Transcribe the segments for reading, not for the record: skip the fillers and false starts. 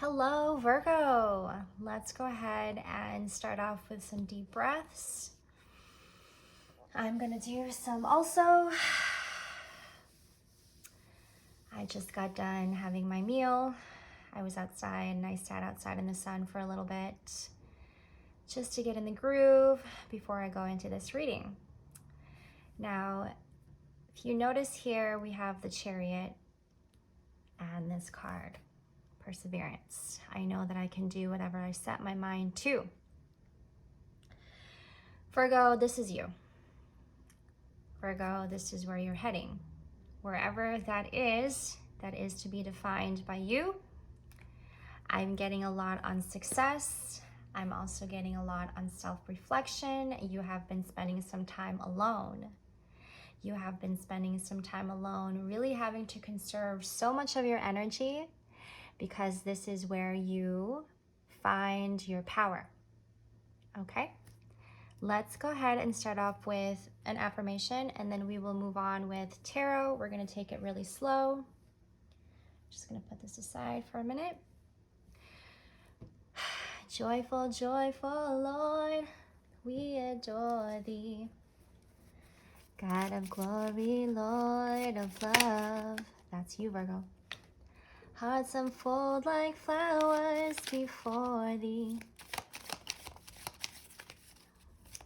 Hello, Virgo. Let's go ahead and start off with some deep breaths. I'm gonna do some also. I just got done having my meal. I was outside and I sat outside in the sun for a little bit just to get in the groove before I go into this reading. Now, if you notice here, we have the Chariot and this card. Perseverance. I know that I can do whatever I set my mind to. Virgo, this is you. Virgo, this is where you're heading. Wherever that is to be defined by you. I'm getting a lot on success. I'm also getting a lot on self-reflection. You have been spending some time alone. You have been spending some time alone, really having to conserve so much of your energy, because this is where you find your power. Okay? Let's go ahead and start off with an affirmation, and then we will move on with tarot. We're going to take it really slow. Just going to put this aside for a minute. Joyful, joyful Lord, we adore thee. God of glory, Lord of love. That's you, Virgo. Hearts unfold like flowers before thee.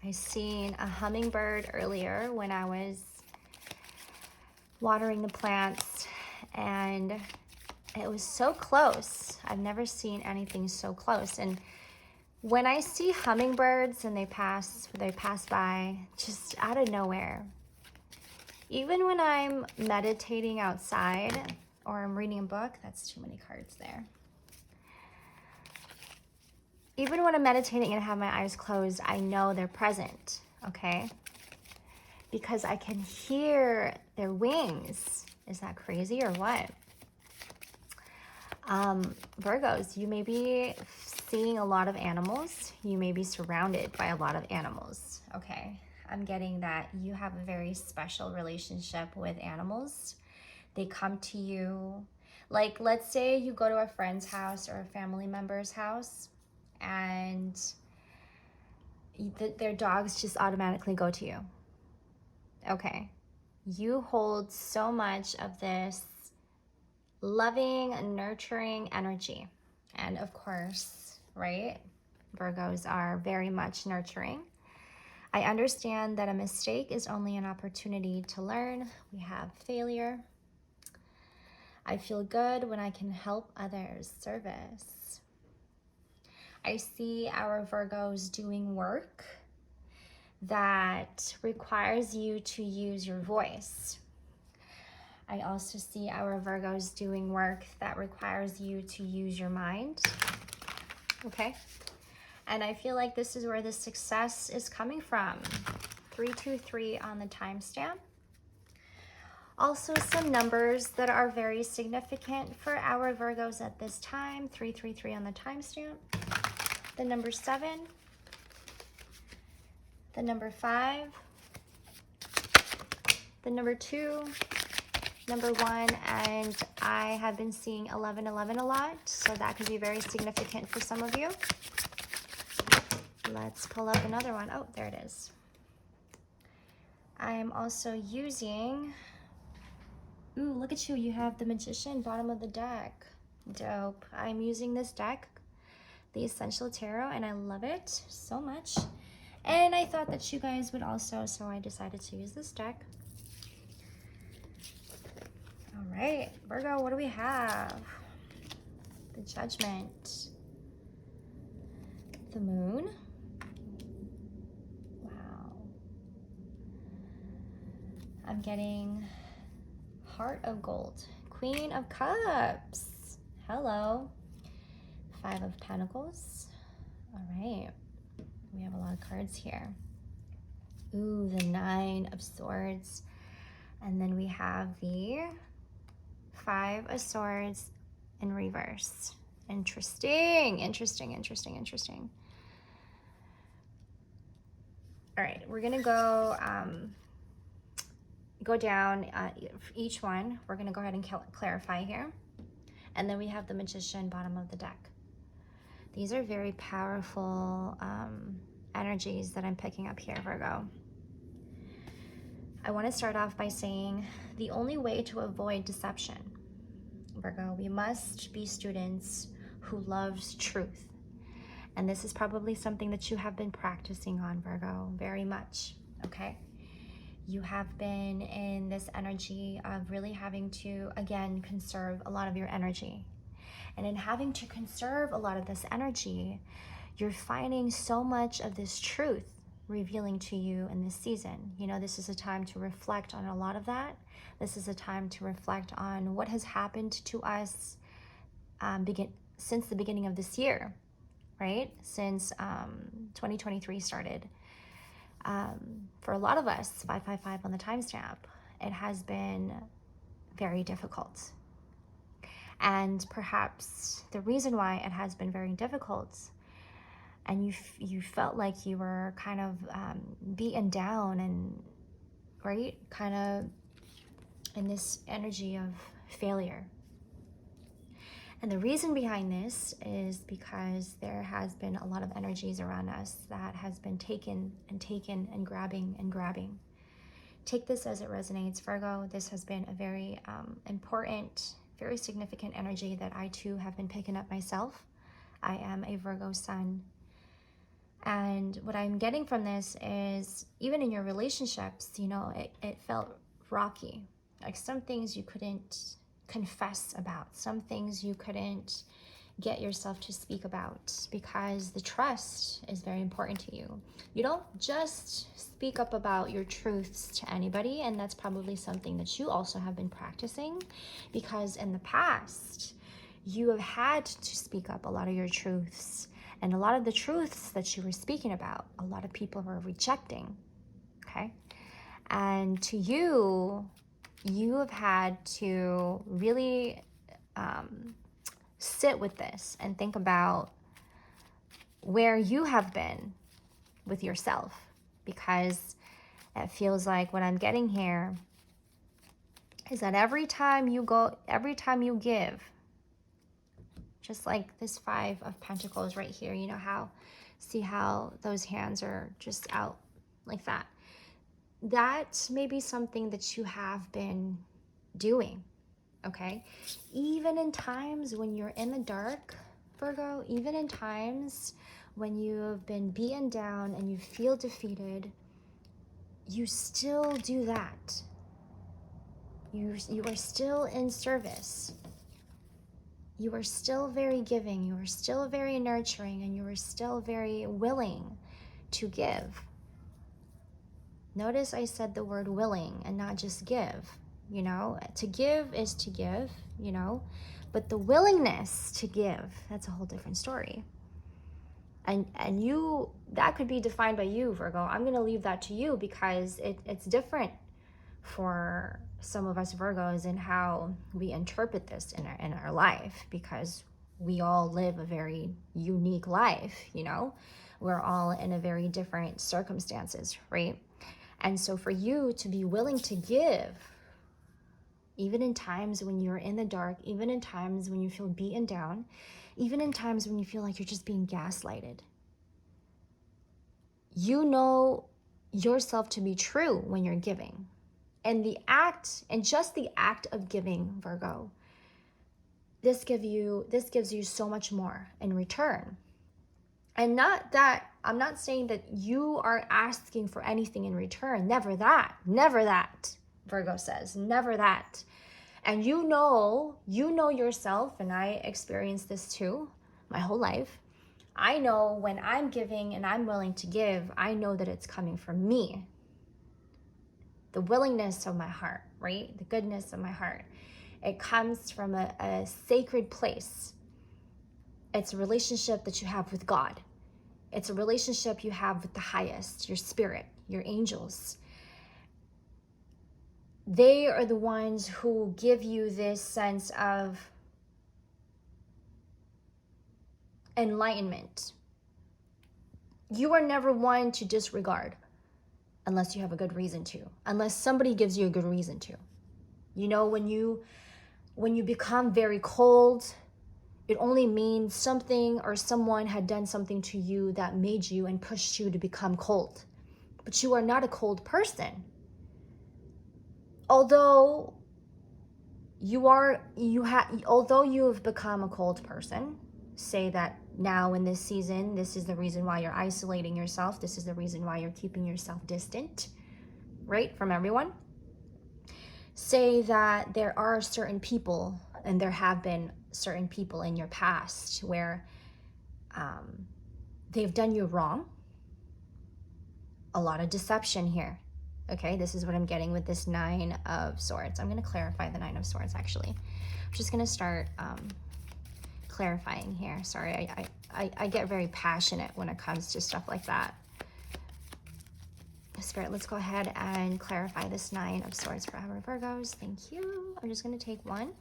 I seen a hummingbird earlier when I was watering the plants, and it was so close. I've never seen anything so close. And when I see hummingbirds and they pass by just out of nowhere, even when I'm meditating outside or I'm reading a book, that's too many cards there. Even when I'm meditating and have my eyes closed, I know they're present, okay? Because I can hear their wings. Is that crazy or what? Virgos, you may be seeing a lot of animals. You may be surrounded by a lot of animals, okay? I'm getting that you have a very special relationship with animals. They come to you, like let's say you go to a friend's house or a family member's house and their dogs just automatically go to you. Okay, you hold so much of this loving, nurturing energy. And of course, right, Virgos are very much nurturing. I understand that a mistake is only an opportunity to learn. We have failure. I feel good when I can help others. Service. I see our Virgos doing work that requires you to use your voice. I also see our Virgos doing work that requires you to use your mind. Okay? And I feel like this is where the success is coming from. 323 on the timestamp. Also some numbers that are very significant for our Virgos at this time. 333 on the timestamp. The number 7. The number 5. The number 2. Number 1. And I have been seeing 1111 a lot, so that could be very significant for some of you. Let's pull up another one. Oh, there it is. I am also using... Ooh, look at you. You have the Magician, bottom of the deck. Dope. I'm using this deck, the Essential Tarot, and I love it so much. And I thought that you guys would also, so I decided to use this deck. All right, Virgo, what do we have? The Judgment. The Moon. Wow. I'm getting... Heart of Gold, Queen of Cups, hello, 5 of Pentacles. All right, we have a lot of cards here. Ooh, the 9 of Swords, and then we have the 5 of Swords in reverse. Interesting. All right, we're gonna go down each one. We're going to go ahead and clarify here. And then we have the Magician, bottom of the deck. These are very powerful energies that I'm picking up here, Virgo. I want to start off by saying the only way to avoid deception, Virgo, we must be students who loves truth. And this is probably something that you have been practicing on, Virgo, very much, okay? You have been in this energy of really having to, again, conserve a lot of your energy. And in having to conserve a lot of this energy, you're finding so much of this truth revealing to you in this season. You know, this is a time to reflect on a lot of that. This is a time to reflect on what has happened to us since the beginning of this year, right? Since 2023 started. For a lot of us, 555 on the timestamp, it has been very difficult. And perhaps the reason why it has been very difficult, and you felt like you were kind of beaten down and, right, kind of in this energy of failure. And the reason behind this is because there has been a lot of energies around us that has been taken and grabbing. Take this as it resonates, Virgo. This has been a very important, very significant energy that I too have been picking up myself. I am a Virgo sun. And what I'm getting from this is, even in your relationships, you know, it felt rocky. Like some things you couldn't confess about, some things you couldn't get yourself to speak about because the trust is very important to you. You don't just speak up about your truths to anybody, and that's probably something that you also have been practicing, because in the past you have had to speak up a lot of your truths, and a lot of the truths that you were speaking about, a lot of people were rejecting, okay? And to you have had to really sit with this and think about where you have been with yourself, because it feels like what I'm getting here is that every time you give, just like this 5 of Pentacles right here, you know see how those hands are just out like that. That may be something that you have been doing, okay? Even in times when you're in the dark, Virgo, even in times when you have been beaten down and you feel defeated, you still do that. You are still in service. You are still very giving. You are still very nurturing, and you are still very willing to give. Notice I said the word willing and not just give, you know. To give is to give, you know, but the willingness to give, that's a whole different story. And you, that could be defined by you, Virgo. I'm going to leave that to you, because it's different for some of us Virgos in how we interpret this in our life, because we all live a very unique life, you know. We're all in a very different circumstances, right? And so for you to be willing to give, even in times when you're in the dark, even in times when you feel beaten down, even in times when you feel like you're just being gaslighted, you know yourself to be true when you're giving. And just the act of giving, Virgo, this gives you so much more in return. And not that, I'm not saying that you are asking for anything in return. Never that, Virgo says, never that. And you know yourself, and I experienced this too, my whole life. I know when I'm giving and I'm willing to give, I know that it's coming from me. The willingness of my heart, right? The goodness of my heart. It comes from a sacred place. It's a relationship that you have with God. It's a relationship you have with the highest, your spirit, your angels. They are the ones who give you this sense of enlightenment. You are never one to disregard unless you have a good reason to, unless somebody gives you a good reason to. You know, when you when you become very cold, it only means something or someone had done something to you that made you and pushed you to become cold. But you are not a cold person. Although although you have become a cold person, say that now in this season, this is the reason why you're isolating yourself. This is the reason why you're keeping yourself distant, right, from everyone. Say that there are certain people, and there have been certain people in your past where they've done you wrong. A lot of deception here. Okay, this is what I'm getting with this 9 of Swords. I'm going to clarify the 9 of Swords, actually. I'm just going to start clarifying here. Sorry, I get very passionate when it comes to stuff like that. Spirit, let's go ahead and clarify this 9 of Swords for our Virgos. Thank you. I'm just going to take one.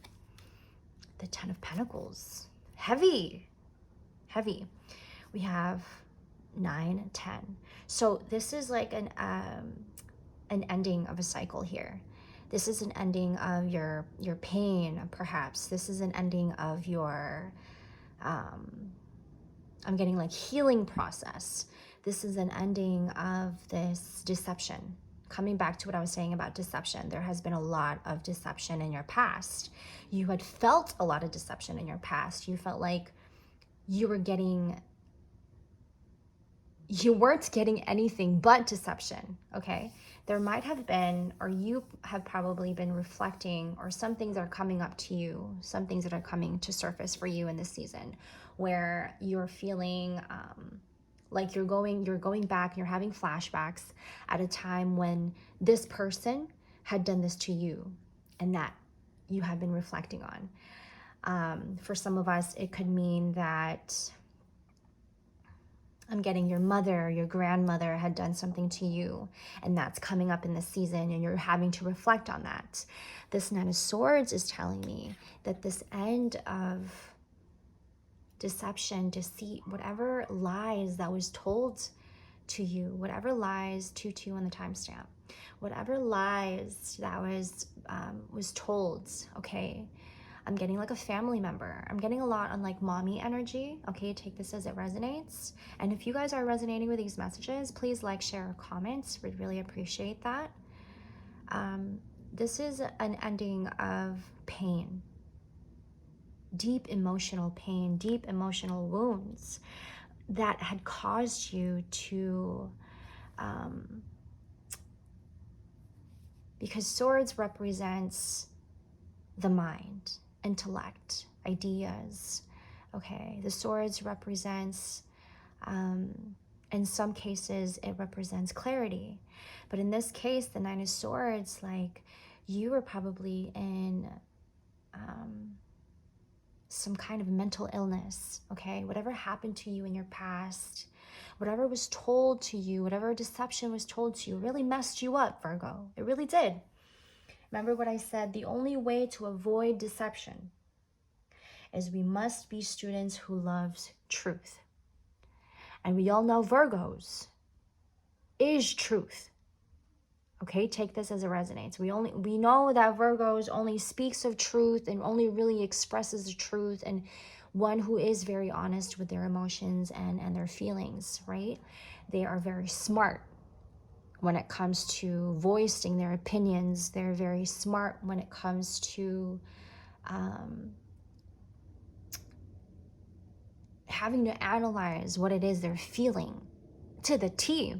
The 10 of Pentacles. Heavy. Heavy. We have 9, 10. So this is like an ending of a cycle here. This is an ending of your pain, perhaps. This is an ending of your, I'm getting like healing process. This is an ending of this deception. Coming back to what I was saying about deception, there has been a lot of deception in your past. You had felt a lot of deception in your past. You felt like you weren't getting anything but deception, okay? There might have been, or you have probably been reflecting, or some things are coming up to you, some things that are coming to surface for you in this season, where you're feeling like you're going back, you're having flashbacks at a time when this person had done this to you, and that you have been reflecting on. For some of us, it could mean that I'm getting your mother, your grandmother had done something to you, and that's coming up in this season, and you're having to reflect on that. This 9 of Swords is telling me that this end of deception, deceit, whatever lies that was told to you, whatever lies, 2-2 on the timestamp, whatever lies that was told, okay? I'm getting like a family member. I'm getting a lot on like mommy energy. Okay, take this as it resonates. And if you guys are resonating with these messages, please like, share, or comment. We'd really appreciate that. This is an ending of pain. Deep emotional pain, deep emotional wounds that had caused you to, because Swords represents the mind, intellect, ideas, okay? The Swords represents, in some cases, it represents clarity. But in this case, the 9 of Swords, like, you were probably in some kind of mental illness, okay? Whatever happened to you in your past, whatever was told to you, whatever deception was told to you, really messed you up, Virgo. It really did. Remember what I said, the only way to avoid deception is we must be students who loves truth. And we all know Virgos is truth. Okay, take this as it resonates. We know that Virgos only speaks of truth and only really expresses the truth, and one who is very honest with their emotions and their feelings, right? They are very smart when it comes to voicing their opinions. They're very smart when it comes to having to analyze what it is they're feeling to the T.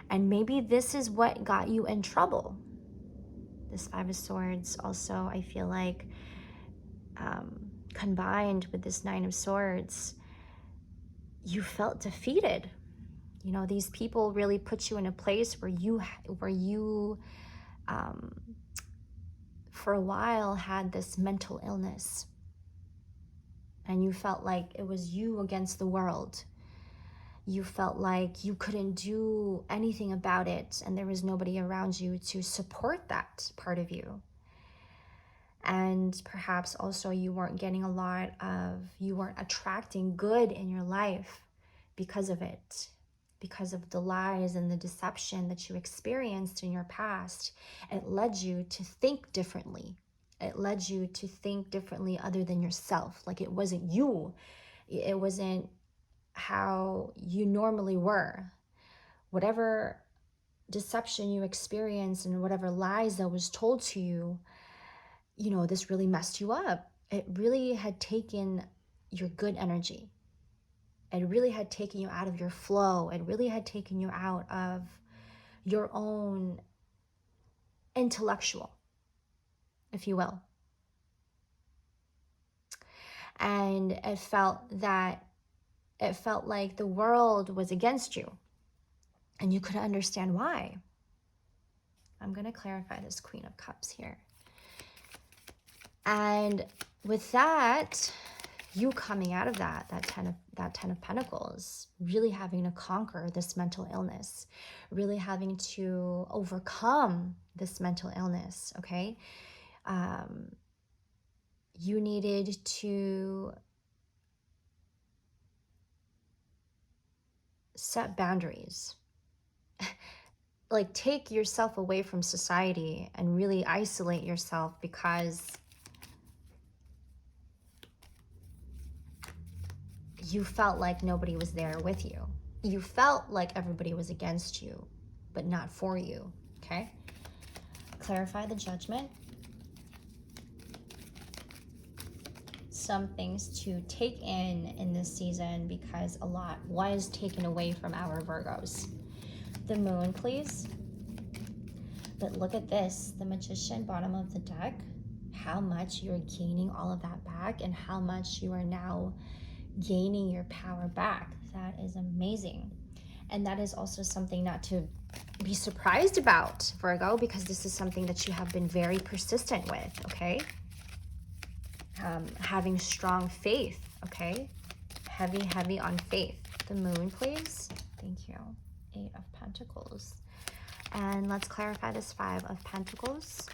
And maybe this is what got you in trouble. This 5 of Swords also, I feel like, combined with this 9 of Swords, you felt defeated. You know, these people really put you in a place where you for a while had this mental illness. And you felt like it was you against the world. You felt like you couldn't do anything about it, and there was nobody around you to support that part of you. And perhaps also you weren't attracting good in your life because of it, because of the lies and the deception that you experienced in your past. It led you to think differently. It led you to think differently other than yourself. Like it wasn't you. It wasn't how you normally were. Whatever deception you experienced and whatever lies that was told to you, you know, this really messed you up. It really had taken your good energy. It really had taken you out of your flow. It really had taken you out of your own intellectual, if you will. And it felt like the world was against you, and you couldn't understand why. I'm going to clarify this Queen of Cups here. And with that, you coming out of that Ten of Pentacles, really having to conquer this mental illness, really having to overcome this mental illness, okay? You needed to set boundaries. Like take yourself away from society and really isolate yourself, because you felt like nobody was there with you. You felt like everybody was against you, but not for you, okay? Clarify the Judgment. Some things to take in this season, because a lot was taken away from our Virgos. The Moon, please. But look at this, the Magician, bottom of the deck. How much you're gaining all of that back, and how much you are now gaining your power back. That is amazing. And that is also something not to be surprised about, Virgo, because this is something that you have been very persistent with, okay? Having strong faith, okay? Heavy on faith. The Moon, please. Thank you. 8 of Pentacles. And let's clarify this 5 of Pentacles.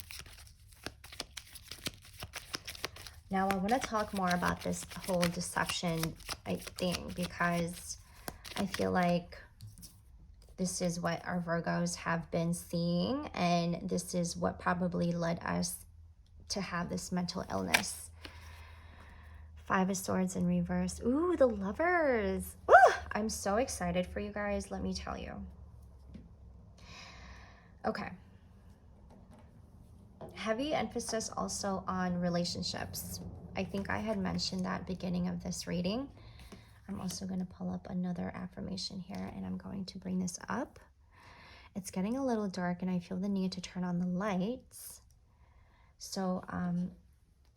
Now I want to talk more about this whole deception thing, because I feel like this is what our Virgos have been seeing, and this is what probably led us to have this mental illness. 5 of Swords in reverse. Ooh, the Lovers. Ooh, I'm so excited for you guys, let me tell you. Okay. Heavy emphasis also on relationships. I think I had mentioned that beginning of this reading. I'm also going to pull up another affirmation here, and I'm going to bring this up. It's getting a little dark, and I feel the need to turn on the lights. So,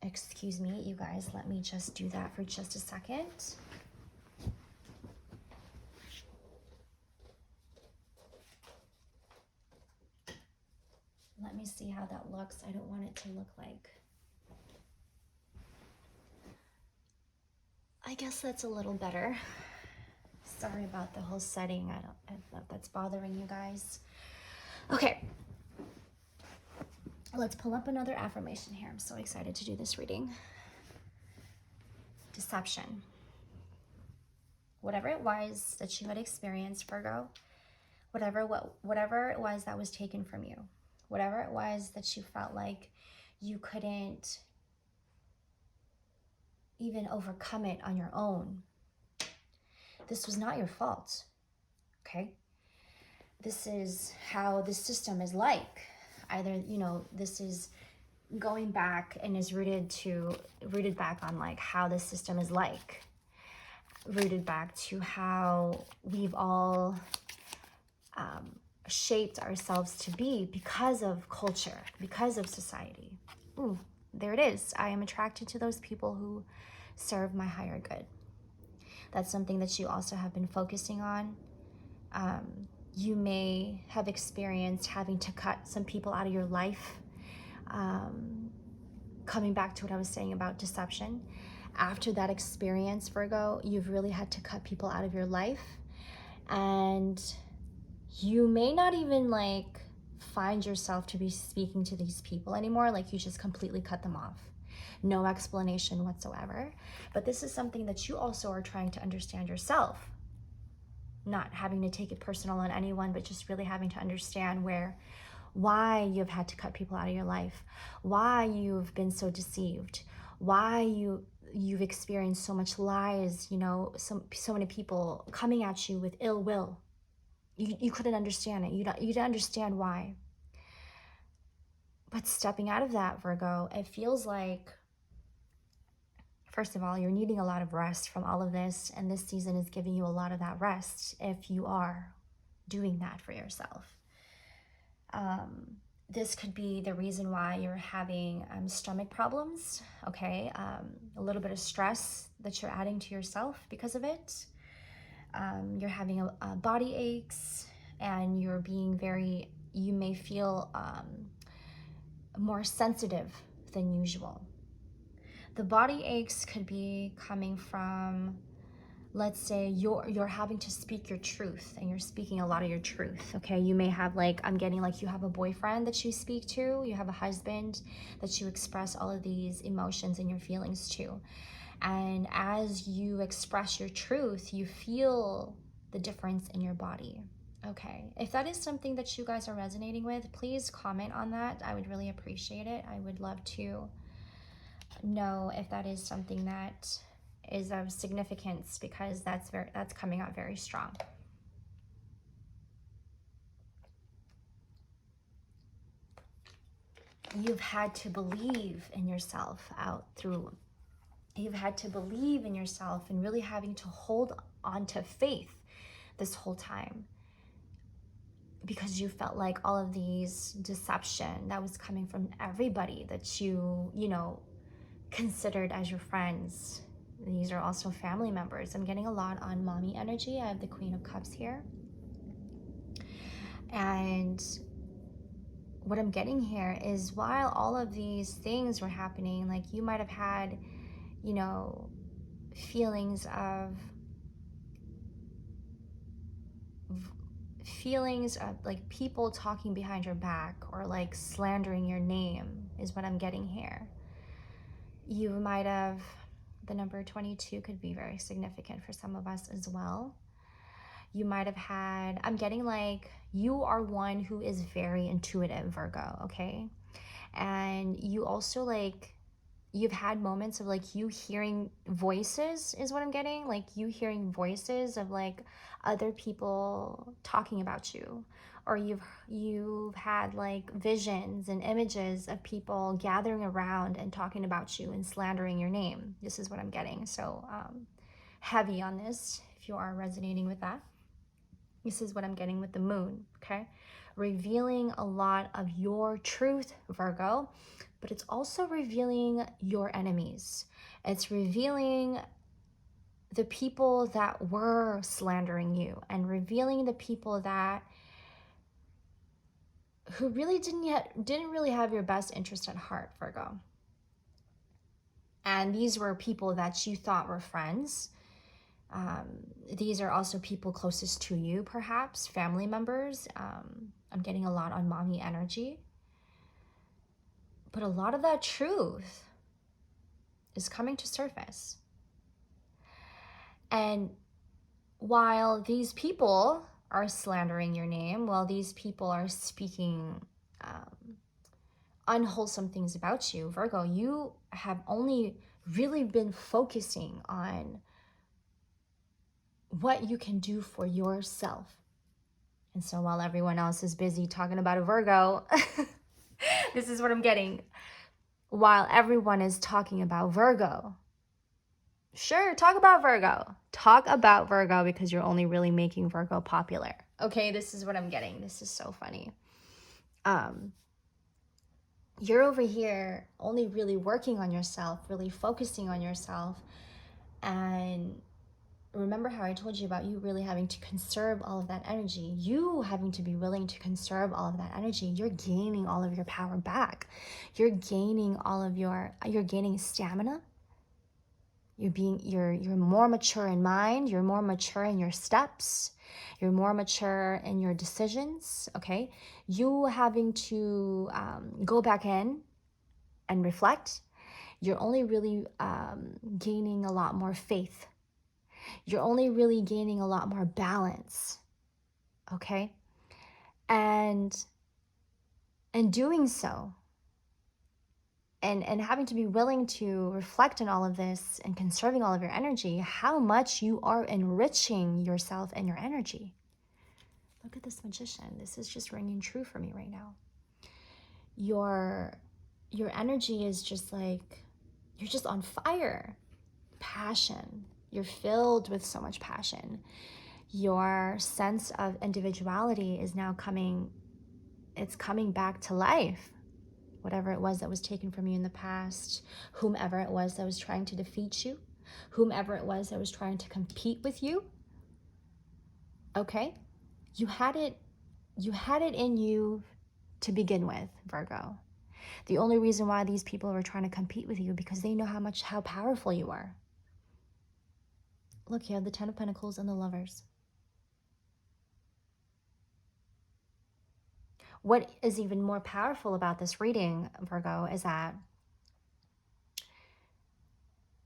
excuse me, you guys, let me just do that for just a second. Let me see how that looks. I don't want it to look like... I guess that's a little better. Sorry about the whole setting. I don't know if that's bothering you guys. Okay. Let's pull up another affirmation here. I'm so excited to do this reading. Deception. Whatever it was that you had experienced, Virgo, whatever it was that was taken from you, whatever it was that you felt like you couldn't even overcome it on your own, this was not your fault, okay? This is how the system is like. Either, you know, this is going back and is rooted back on like how the system is like, rooted back to how we've all shaped ourselves to be because of culture, because of society. Ooh, there it is. I am attracted to those people who serve my higher good. That's something that you also have been focusing on. You may have experienced having to cut some people out of your life. Coming back to what I was saying about deception. After that experience, Virgo, you've really had to cut people out of your life. And you may not even like find yourself to be speaking to these people anymore. Like you just completely cut them off. No explanation whatsoever. But this is something that you also are trying to understand yourself. Not having to take it personal on anyone, but just really having to understand why you've had to cut people out of your life, why you've been so deceived, why you've experienced so much lies, you know, so many people coming at you with ill will. You couldn't understand it. You didn't understand why. But stepping out of that, Virgo, it feels like, first of all, you're needing a lot of rest from all of this, and this season is giving you a lot of that rest if you are doing that for yourself. This could be the reason why you're having stomach problems, okay? A little bit of stress that you're adding to yourself because of it. You're having a body aches, and you're being you may feel more sensitive than usual. The body aches could be coming from, let's say you're having to speak your truth, and you're speaking a lot of your truth, okay? You may have I'm getting you have a boyfriend that you speak to, you have a husband that you express all of these emotions and your feelings to. And as you express your truth, you feel the difference in your body, okay? If that is something that you guys are resonating with, please comment on that. I would really appreciate it. I would love to know if that is something that is of significance, because that's coming out very strong. You've had to believe in yourself you've had to believe in yourself and really having to hold on to faith this whole time, because you felt like all of these deception that was coming from everybody that you know, considered as your friends. These are also family members. I'm getting a lot on mommy energy. I have the Queen of Cups here. And what I'm getting here is, while all of these things were happening, you might have had, you know, feelings of people talking behind your back, or slandering your name, is what I'm getting here. You might have, the number 22 could be very significant for some of us as well. You might have had, I'm getting you are one who is very intuitive, Virgo, okay? And you also you've had moments of you hearing voices, is what I'm getting. You hearing voices of other people talking about you, or you've had visions and images of people gathering around and talking about you and slandering your name. This is what I'm getting. So heavy on this, if you are resonating with that. This is what I'm getting with the moon, okay? Revealing a lot of your truth, Virgo, but it's also revealing your enemies. It's revealing the people that were slandering you, and revealing the people who really didn't really have your best interest at heart, Virgo. And these were people that you thought were friends. These are also people closest to you, perhaps family members. I'm getting a lot on mommy energy. But a lot of that truth is coming to surface. And while these people are slandering your name, while these people are speaking unwholesome things about you, Virgo, you have only really been focusing on what you can do for yourself. And so while everyone else is busy talking about a Virgo, this is what I'm getting. While everyone is talking about Virgo, sure, talk about Virgo. Talk about Virgo, because you're only really making Virgo popular. Okay, this is what I'm getting. This is so funny. You're over here only really working on yourself, really focusing on yourself. And remember how I told you about you really having to conserve all of that energy. You having to be willing to conserve all of that energy. You're gaining all of your power back. You're gaining you're gaining stamina. You're more mature in mind. You're more mature in your steps. You're more mature in your decisions, okay? You having to go back in and reflect. You're only really gaining a lot more faith. You're only really gaining a lot more balance, okay? And And doing so, and having to be willing to reflect on all of this and conserving all of your energy, how much you are enriching yourself and your energy. Look at this Magician. This is just ringing true for me right now. Your energy is just like, you're just on fire. Passion. You're filled with so much passion. Your sense of individuality is now coming back to life. Whatever it was that was taken from you in the past, whomever it was that was trying to defeat you, whomever it was that was trying to compete with you, okay? You had it in you to begin with, Virgo. The only reason why these people were trying to compete with you because they know how powerful you are. Look, you have the Ten of Pentacles and the Lovers. What is even more powerful about this reading, Virgo, is that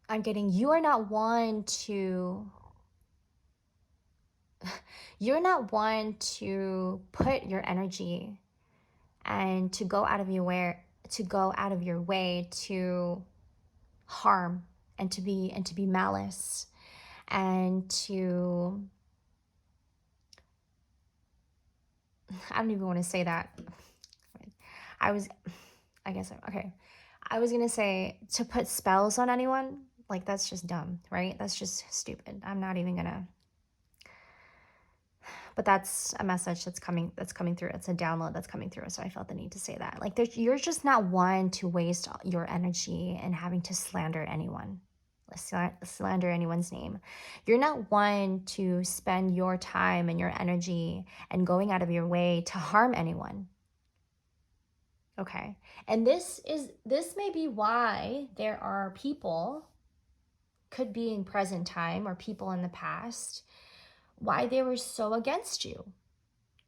I'm getting you are not one to put your energy and to go out of your way to harm and to be malice and to, I don't even want to say that. I was going to say to put spells on anyone. Like, that's just dumb, right? That's just stupid. I'm not even gonna, but that's a message that's coming through. It's a download that's coming through. So I felt the need to say that. Like, you're just not one to waste your energy and having to slander anyone, slander anyone's name. You're not one to spend your time and your energy and going out of your way to harm anyone. Okay. And this may be why there are people, could be in present time or people in the past, why they were so against you,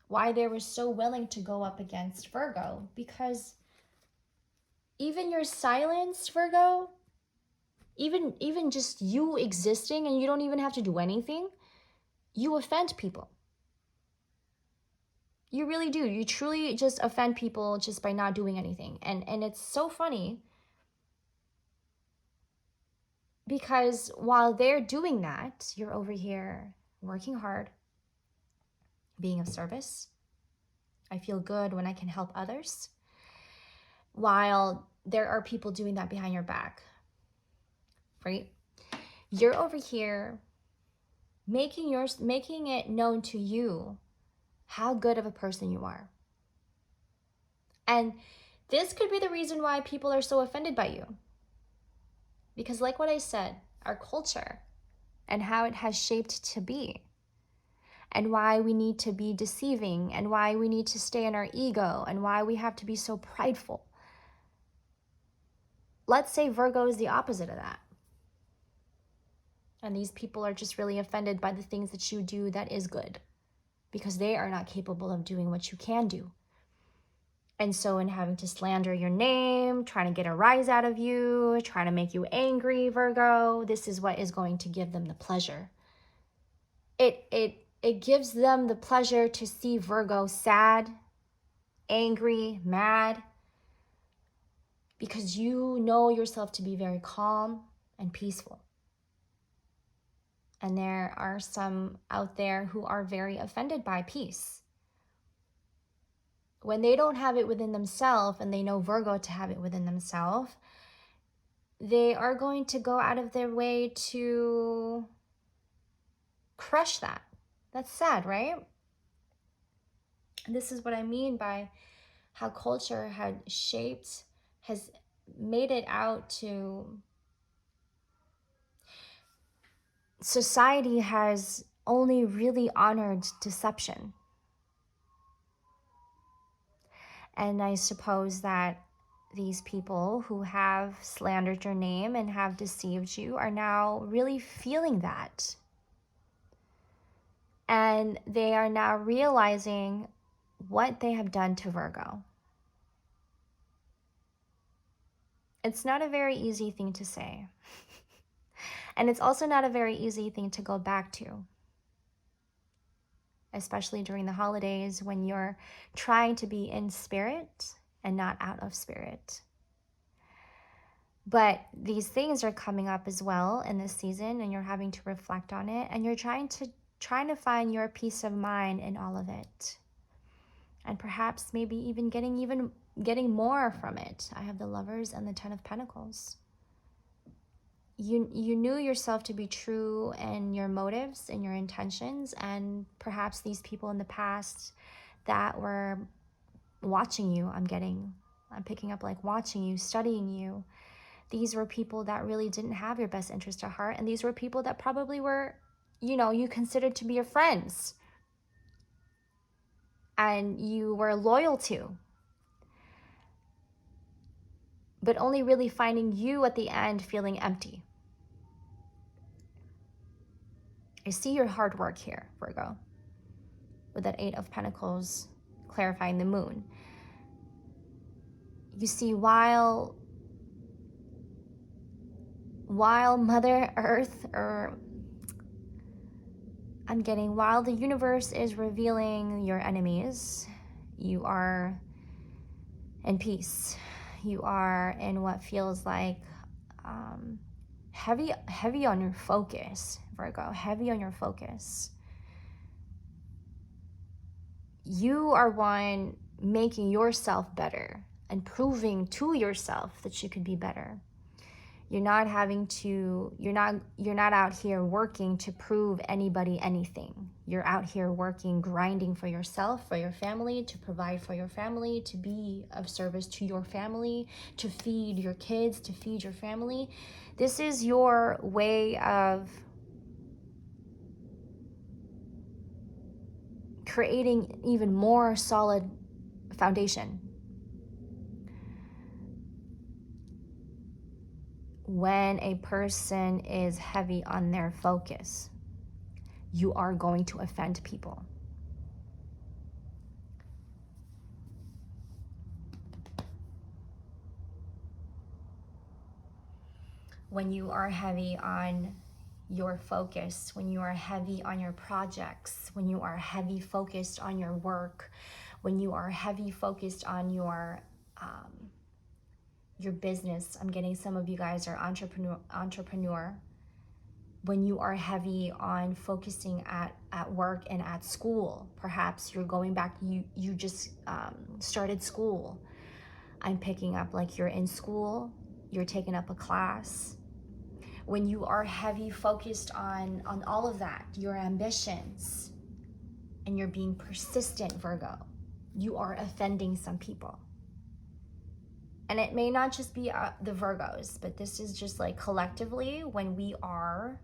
why they were so willing to go up against Virgo, because even your silence, Virgo, even just you existing and you don't even have to do anything, you offend people. You really do. You truly just offend people just by not doing anything. And it's so funny because while they're doing that, you're over here working hard, being of service. I feel good when I can help others. While there are people doing that behind your back, right? You're over here making it known to you how good of a person you are. And this could be the reason why people are so offended by you. Because like what I said, our culture and how it has shaped to be, and why we need to be deceiving, and why we need to stay in our ego, and why we have to be so prideful. Let's say Virgo is the opposite of that. And these people are just really offended by the things that you do that is good, because they are not capable of doing what you can do. And so in having to slander your name, trying to get a rise out of you, trying to make you angry, Virgo, this is what is going to give them the pleasure. It gives them the pleasure to see Virgo sad, angry, mad, because you know yourself to be very calm and peaceful. And there are some out there who are very offended by peace. When they don't have it within themselves and they know Virgo to have it within themselves, they are going to go out of their way to crush that. That's sad, right? And this is what I mean by how culture has made it out to, society has only really honored deception. And I suppose that these people who have slandered your name and have deceived you are now really feeling that. And they are now realizing what they have done to Virgo. It's not a very easy thing to say. And it's also not a very easy thing to go back to, especially during the holidays when you're trying to be in spirit and not out of spirit. But these things are coming up as well in this season, and you're having to reflect on it, and you're trying to find your peace of mind in all of it. And perhaps maybe even getting more from it. I have the Lovers and the Ten of Pentacles. You knew yourself to be true in your motives and your intentions, and perhaps these people in the past that were watching you, I'm picking up like watching you, studying you. These were people that really didn't have your best interest at heart, and these were people that probably were, you considered to be your friends and you were loyal to, but only really finding you at the end feeling empty. I see your hard work here, Virgo, with that Eight of Pentacles clarifying the moon. You see, while Mother Earth, while the universe is revealing your enemies, you are in peace. You are in what feels like heavy on your focus, Virgo, heavy on your focus. You are one making yourself better and proving to yourself that you can be better. You're not out here working to prove anybody anything. You're out here working, grinding for yourself, for your family, to provide for your family, to be of service to your family, to feed your kids, to feed your family. This is your way of creating even more solid foundation. When a person is heavy on their focus, you are going to offend people. When you are heavy on your focus, when you are heavy on your projects, when you are heavy focused on your work, when you are heavy focused on your business. I'm getting some of you guys are entrepreneur. When you are heavy on focusing at work and at school, perhaps you're going back, you just started school. I'm picking up like you're in school, you're taking up a class. When you are heavy focused on all of that, your ambitions, and you're being persistent, Virgo, you are offending some people. And it may not just be the Virgos, but this is just like collectively when we are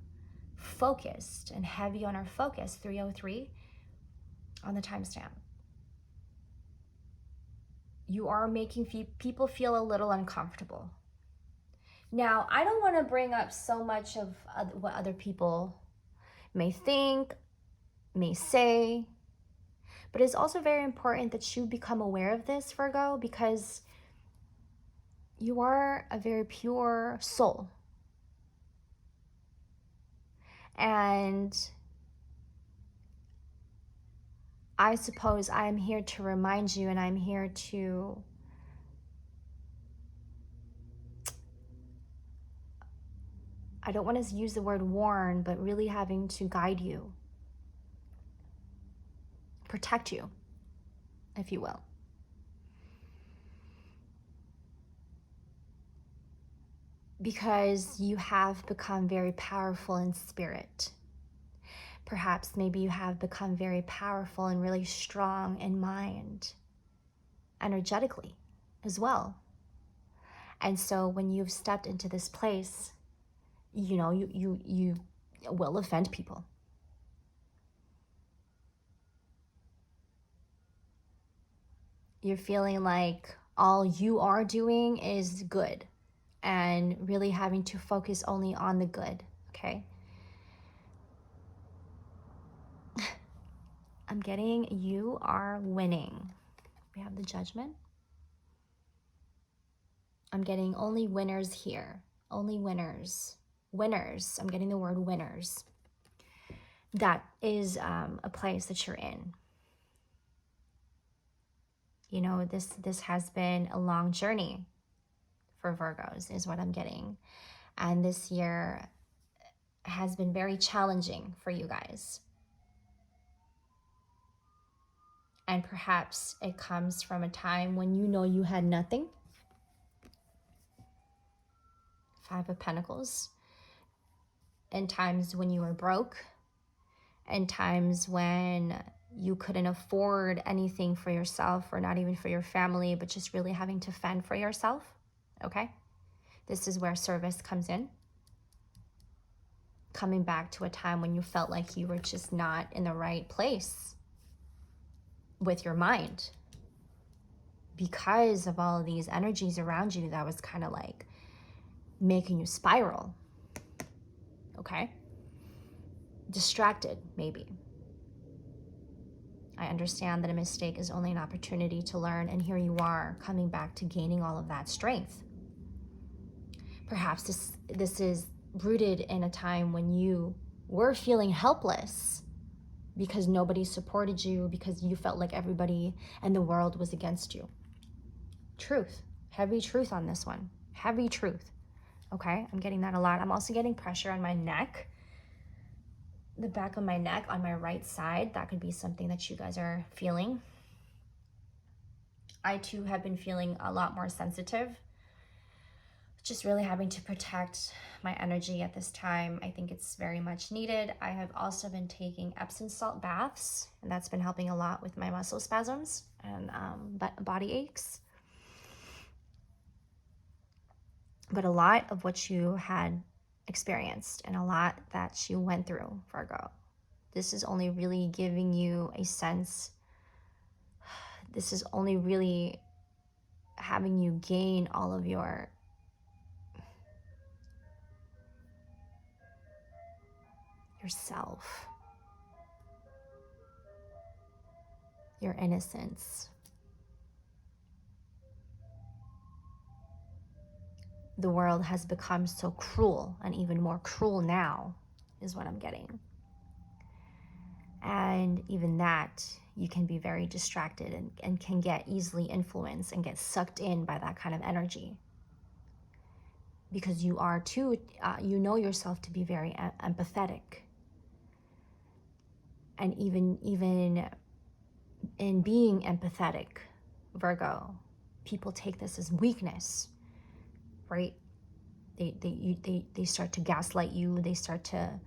focused and heavy on our focus, 303 on the timestamp. You are making people feel a little uncomfortable. Now, I don't want to bring up so much of what other people may think, may say, but it's also very important that you become aware of this, Virgo, because you are a very pure soul. And I suppose I'm here to remind you, and I'm here to I don't want to use the word warn, but really having to guide you, protect you, if you will. Because you have become very powerful in spirit. Perhaps maybe you have become very powerful and really strong in mind, energetically as well. And so when you've stepped into this place, you will offend people. You're feeling like all you are doing is good and really having to focus only on the good, okay? I'm getting you are winning. We have the Judgment. I'm getting only winners here. Only winners. Winners. I'm getting the word winners. That is a place that you're in. You know, this has been a long journey for Virgos, is what I'm getting. And this year has been very challenging for you guys. And perhaps it comes from a time when you know you had nothing. Five of Pentacles. And times when you were broke. And times when you couldn't afford anything for yourself, or not even for your family, but just really having to fend for yourself. Okay? This is where service comes in. Coming back to a time when you felt like you were just not in the right place with your mind. Because of all of these energies around you that was kind of like making you spiral. Okay? Distracted, maybe. I understand that a mistake is only an opportunity to learn, and here you are coming back to gaining all of that strength. Perhaps this is rooted in a time when you were feeling helpless because nobody supported you, because you felt like everybody and the world was against you. Truth. Heavy truth on this one. Heavy truth. Okay, I'm getting that a lot. I'm also getting pressure on my neck. The back of my neck on my right side. That could be something that you guys are feeling. I too have been feeling a lot more sensitive. Just really having to protect my energy at this time. I think it's very much needed. I have also been taking Epsom salt baths, and that's been helping a lot with my muscle spasms and body aches. But a lot of what you had experienced and a lot that you went through, Virgo, this is only really giving you a sense. This is only really having you gain all of your yourself, your innocence. The world has become so cruel, and even more cruel now is what I'm getting. And even that, you can be very distracted and can get easily influenced and get sucked in by that kind of energy. Because you are too, you know yourself to be very empathetic. And even in being empathetic, Virgo, people take this as weakness, right? They start to gaslight you. They start to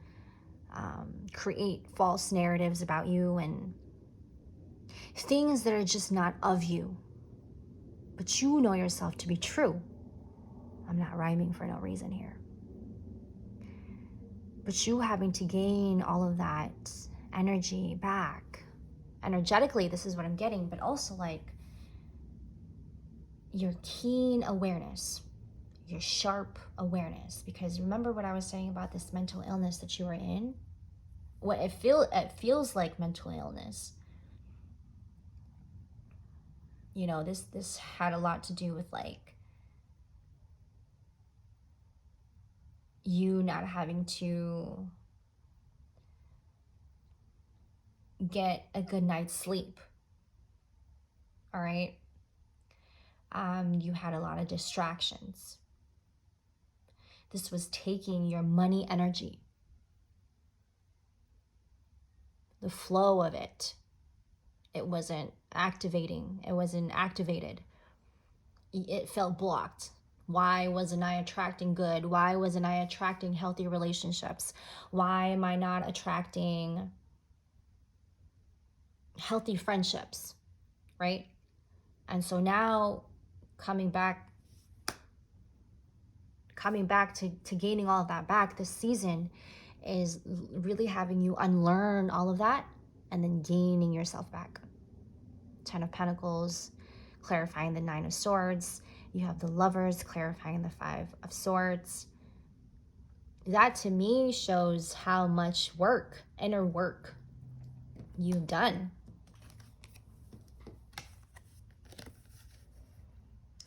create false narratives about you and things that are just not of you. But you know yourself to be true. I'm not rhyming for no reason here. But you having to gain all of that energy back. Energetically, this is what I'm getting, but also like your keen awareness, your sharp awareness. Because remember what I was saying about this mental illness that you were in? What it feels like mental illness. You know, this had a lot to do with like you not having to get a good night's sleep. All right. You had a lot of distractions. This was taking your money energy, the flow of it. It wasn't activating. It wasn't activated. It felt blocked. Why wasn't I attracting good? Why wasn't I attracting healthy relationships? Why am I not attracting healthy friendships, right? And so now coming back to gaining all of that back this season is really having you unlearn all of that and then gaining yourself back. 10 of Pentacles, clarifying the 9 of Swords. You have the Lovers, clarifying the 5 of Swords. That to me shows how much work, inner work, you've done.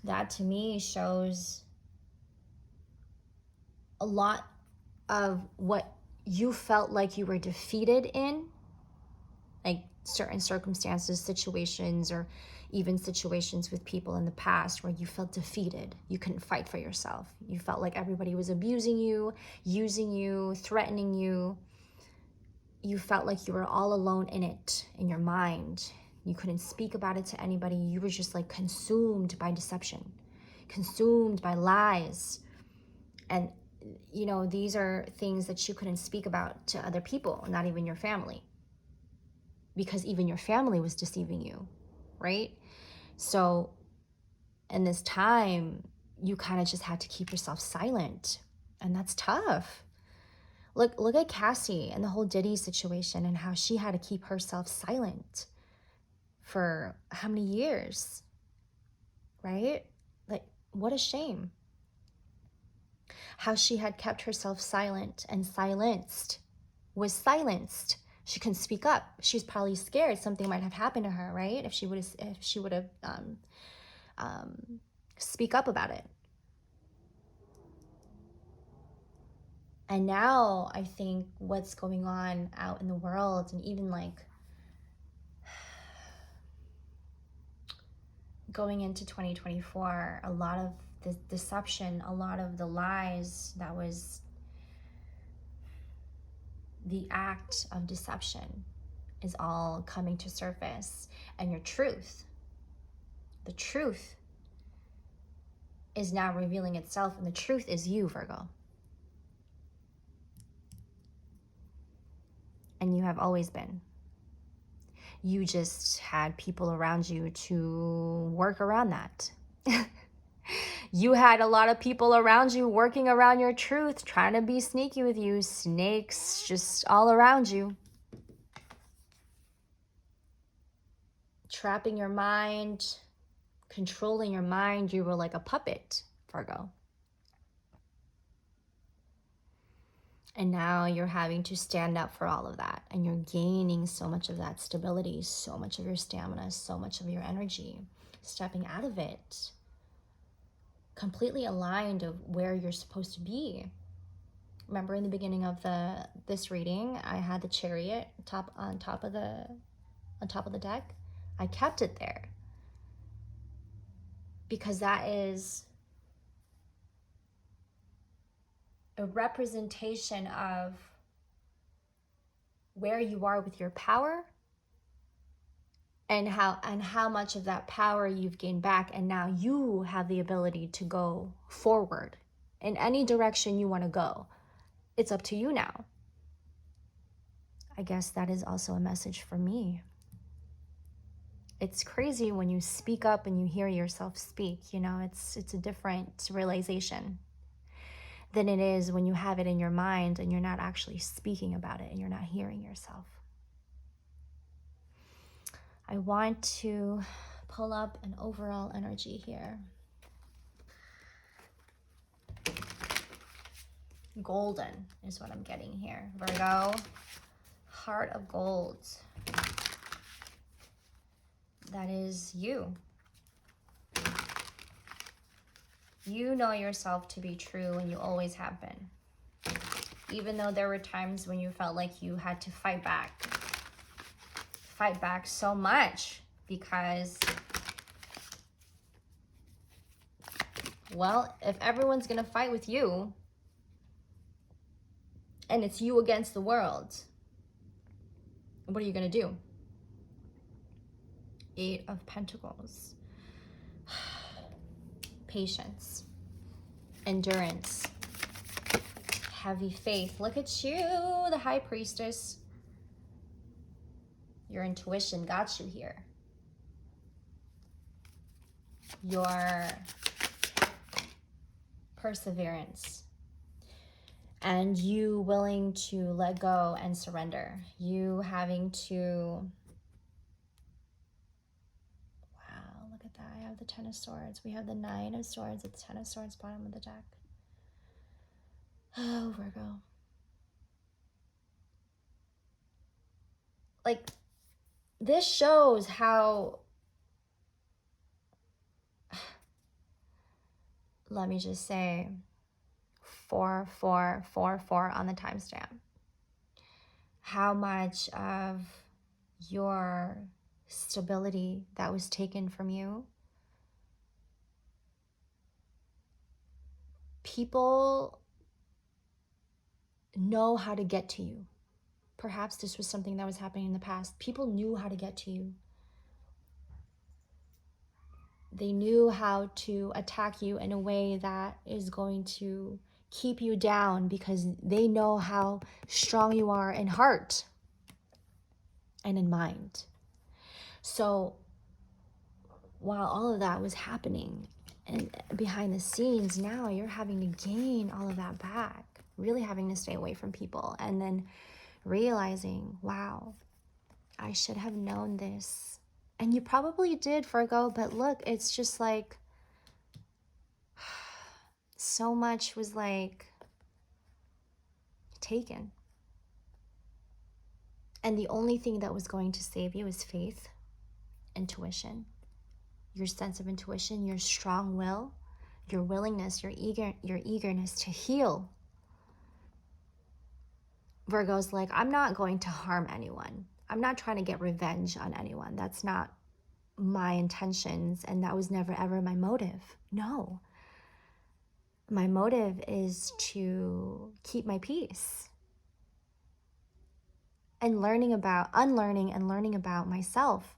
That to me shows a lot of what you felt like you were defeated in, like certain circumstances, situations, or even situations with people in the past where you felt defeated. You couldn't fight for yourself. You felt like everybody was abusing you, using you, threatening you. You felt like you were all alone in it, in your mind. You couldn't speak about it to anybody. You were just like consumed by deception, consumed by lies. And, you know, these are things that you couldn't speak about to other people, not even your family, because even your family was deceiving you, right? So in this time, you kind of just had to keep yourself silent, and that's tough. Look at Cassie and the whole Diddy situation and how she had to keep herself silent for how many years, right? Like, what a shame. How she had kept herself silent and was silenced. She couldn't speak up. She's probably scared something might have happened to her, right? If she would have speak up about it. And now I think what's going on out in the world, and even like going into 2024, a lot of the deception, a lot of the lies, that was the act of deception, is all coming to surface. And your truth, the truth is now revealing itself, and the truth is you, Virgo. And you have always been. You just had people around you to work around that. You had a lot of people around you working around your truth, trying to be sneaky with you. Snakes just all around you. Trapping your mind, controlling your mind. You were like a puppet, Virgo. And now you're having to stand up for all of that. And you're gaining so much of that stability, so much of your stamina, so much of your energy. Stepping out of it. Completely aligned of where you're supposed to be. Remember in the beginning of this reading, I had the Chariot on top of the deck. I kept it there. Because that is a representation of where you are with your power, and how much of that power you've gained back, and now you have the ability to go forward in any direction you want to go. It's up to you now. I guess that is also a message for me. It's crazy when you speak up and you hear yourself speak, you know, it's a different realization than it is when you have it in your mind and you're not actually speaking about it and you're not hearing yourself. I want to pull up an overall energy here. Golden is what I'm getting here. Virgo, heart of gold. That is you. You know yourself to be true, and you always have been. Even though there were times when you felt like you had to fight back so much because, well, if everyone's gonna fight with you and it's you against the world, what are you gonna do? 8 of Pentacles. Patience, endurance, heavy faith. Look at you, the High Priestess. Your intuition got you here. Your perseverance, and you willing to let go and surrender. You having to, wow, look at that. I have the 10 of Swords. We have the 9 of Swords, the 10 of Swords, bottom of the deck. Oh, Virgo. Like, this shows how, let me just say, 4444 on the timestamp. How much of your stability that was taken from you. People know how to get to you. Perhaps this was something that was happening in the past. People knew how to get to you. They knew how to attack you in a way that is going to keep you down because they know how strong you are in heart and in mind. So while all of that was happening and behind the scenes, now you're having to gain all of that back, really having to stay away from people, and then realizing, wow, I should have known this. And you probably did, Virgo, but look, it's just like so much was like taken. And the only thing that was going to save you is faith, intuition, your sense of intuition, your strong will, your willingness, your eagerness to heal. Virgo's like, I'm not going to harm anyone. I'm not trying to get revenge on anyone. That's not my intentions, and that was never ever my motive. No. My motive is to keep my peace. And unlearning and learning about myself,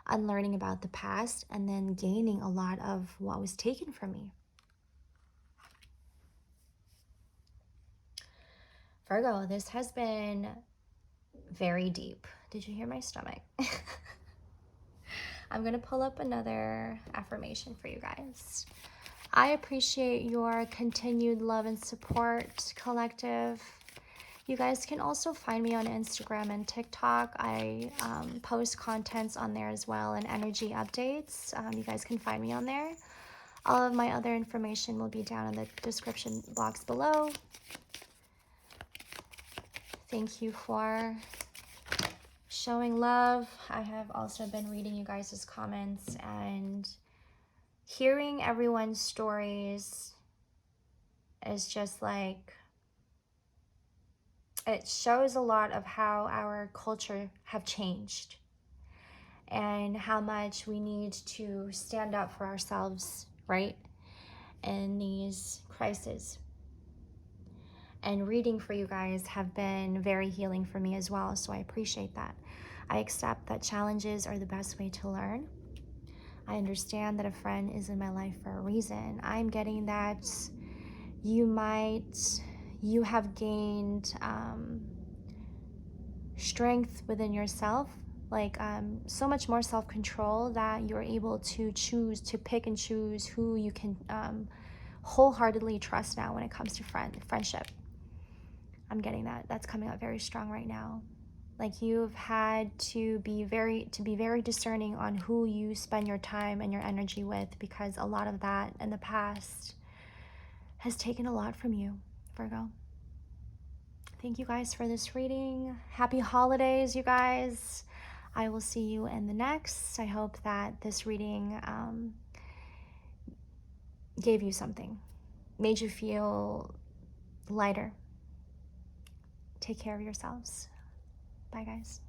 unlearning about the past, and then gaining a lot of what was taken from me. Virgo, this has been very deep. Did you hear my stomach? I'm going to pull up another affirmation for you guys. I appreciate your continued love and support, collective. You guys can also find me on Instagram and TikTok. I post contents on there as well and energy updates. You guys can find me on there. All of my other information will be down in the description box below. Thank you for showing love. I have also been reading you guys' comments and hearing everyone's stories is just like, it shows a lot of how our culture have changed and how much we need to stand up for ourselves, right, in these crises. And reading for you guys have been very healing for me as well, so I appreciate that. I accept that challenges are the best way to learn. I understand that a friend is in my life for a reason. I'm getting that you have gained strength within yourself, like so much more self-control that you're able to choose to pick and choose who you can wholeheartedly trust now when it comes to friendship. I'm getting that. That's coming out very strong right now. Like you've had to be very discerning on who you spend your time and your energy with, because a lot of that in the past has taken a lot from you, Virgo. Thank you guys for this reading. Happy holidays, you guys. I will see you in the next. I hope that this reading gave you something, made you feel lighter. Take care of yourselves. Bye, guys.